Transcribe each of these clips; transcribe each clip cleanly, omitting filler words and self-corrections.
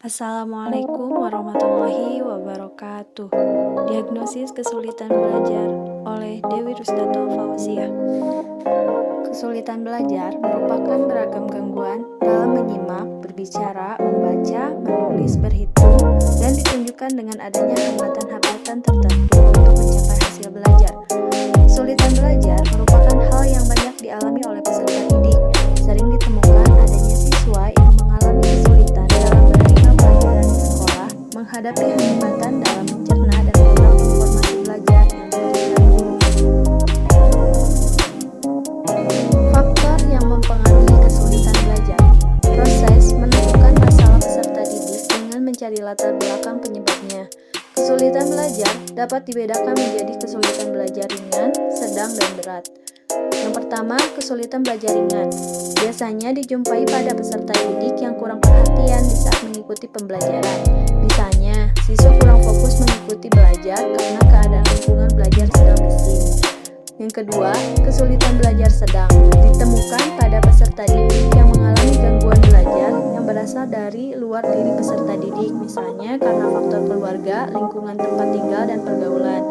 Assalamualaikum warahmatullahi wabarakatuh. Diagnosis kesulitan belajar oleh Dewi Rustato Fauziah. Kesulitan belajar merupakan beragam gangguan dalam menyimak, berbicara, membaca, menulis, berhitung, dan ditunjukkan dengan adanya hambatan-hambatan tertentu untuk mencapai hasil belajar. Kesulitan belajar merupakan hal yang banyak dialami oleh peserta didik. Sering ditemukan adanya siswa yang mengalami kesulitan dalam menerima pelajaran di sekolah, menghadapi hambatan dalam mencerna dan mengulang informasi belajar yang diberikan guru. Faktor yang mempengaruhi kesulitan belajar. Proses menentukan masalah peserta didik dengan mencari latar belakang penyebabnya. Kesulitan belajar dapat dibedakan menjadi kesulitan belajar ringan, sedang, dan berat. Yang pertama, kesulitan belajar ringan. Biasanya dijumpai pada peserta didik yang kurang perhatian di saat mengikuti pembelajaran. Misalnya, siswa kurang fokus mengikuti belajar karena keadaan lingkungan belajar sedang bising. Yang kedua, kesulitan belajar sedang. Ditemukan pada peserta didik yang mengalami gangguan belajar yang berasal dari luar diri peserta didik, misalnya karena faktor keluarga, lingkungan tempat tinggal, dan pergaulan.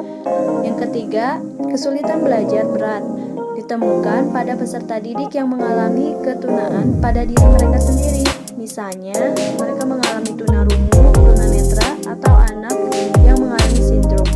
Yang ketiga, kesulitan belajar berat. Ditemukan pada peserta didik yang mengalami ketunaan pada diri mereka sendiri. Misalnya, mereka mengalami tunarungu, tunanetra, atau anak yang mengalami sindrom.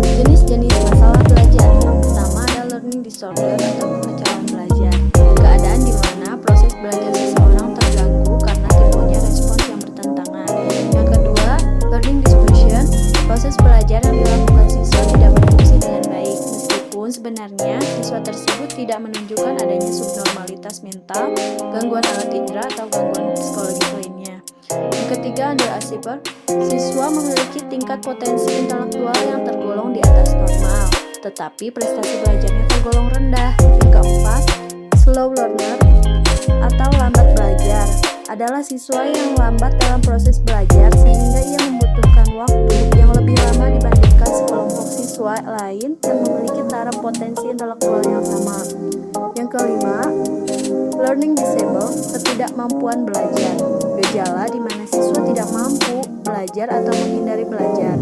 Jenis-jenis masalah belajar. Yang pertama ada learning disorder atau kekacauan belajar. Keadaan di mana proses belajar seseorang terganggu karena timbulnya respons yang bertentangan. Yang kedua, learning dysfunction. Proses belajar yang dilakukan siswa tidak berfungsi dengan baik, meskipun sebenarnya siswa tersebut tidak menunjukkan adanya subnormalitas mental, gangguan alat indera, atau gangguan psikologis lainnya. Yang ketiga, underachiever. Siswa memiliki tingkat potensi intelektual yang tergolong di atas normal, tetapi prestasi belajarnya tergolong rendah. Yang keempat, slow learner atau lambat belajar adalah siswa yang lambat dalam proses belajar sehingga ia membutuhkan waktu yang lebih lama dibandingkan sekelompok siswa lain yang memiliki taraf potensi intelektual yang sama. Yang kelima, learning disable, ketidakmampuan belajar. Gejala di mana siswa tidak mampu belajar atau menghindari belajar.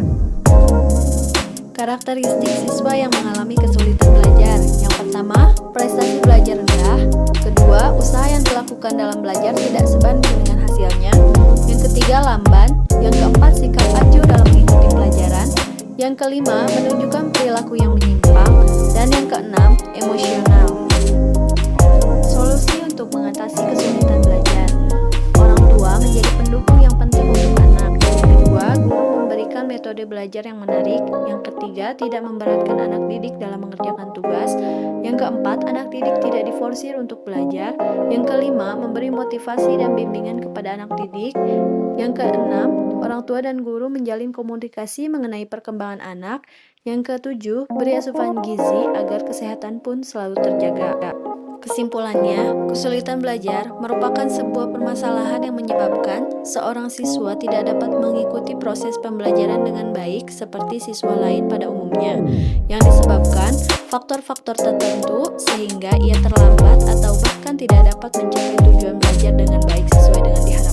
Karakteristik siswa yang mengalami kesulitan belajar. Yang pertama, prestasi belajar rendah. Kedua, usaha yang dilakukan dalam belajar tidak sebanding dengan hasilnya. Yang ketiga, lamban. Yang keempat, sikap acuh dalam mengikuti pelajaran. Yang kelima, menunjukkan perilaku yang menyimpang. Dan yang keenam, emosional. Solusi untuk mengatasi kesulitan belajar. Orang tua menjadi pendukung yang penting untuk anak. Yang kedua, guru memberikan metode belajar yang menarik. Yang ketiga, tidak memberatkan anak didik dalam mengerjakan tugas. Yang keempat, anak didik tidak diforsir untuk belajar. Yang kelima, memberi motivasi dan bimbingan kepada anak didik. Yang keenam, orang tua dan guru menjalin komunikasi mengenai perkembangan anak. Yang ketujuh, beri asupan gizi agar kesehatan pun selalu terjaga. Kesimpulannya, kesulitan belajar merupakan sebuah permasalahan yang menyebabkan seorang siswa tidak dapat mengikuti proses pembelajaran dengan baik seperti siswa lain pada umumnya, yang disebabkan faktor-faktor tertentu sehingga ia terlambat atau bahkan tidak dapat mencapai tujuan belajar dengan baik sesuai dengan diharapkan.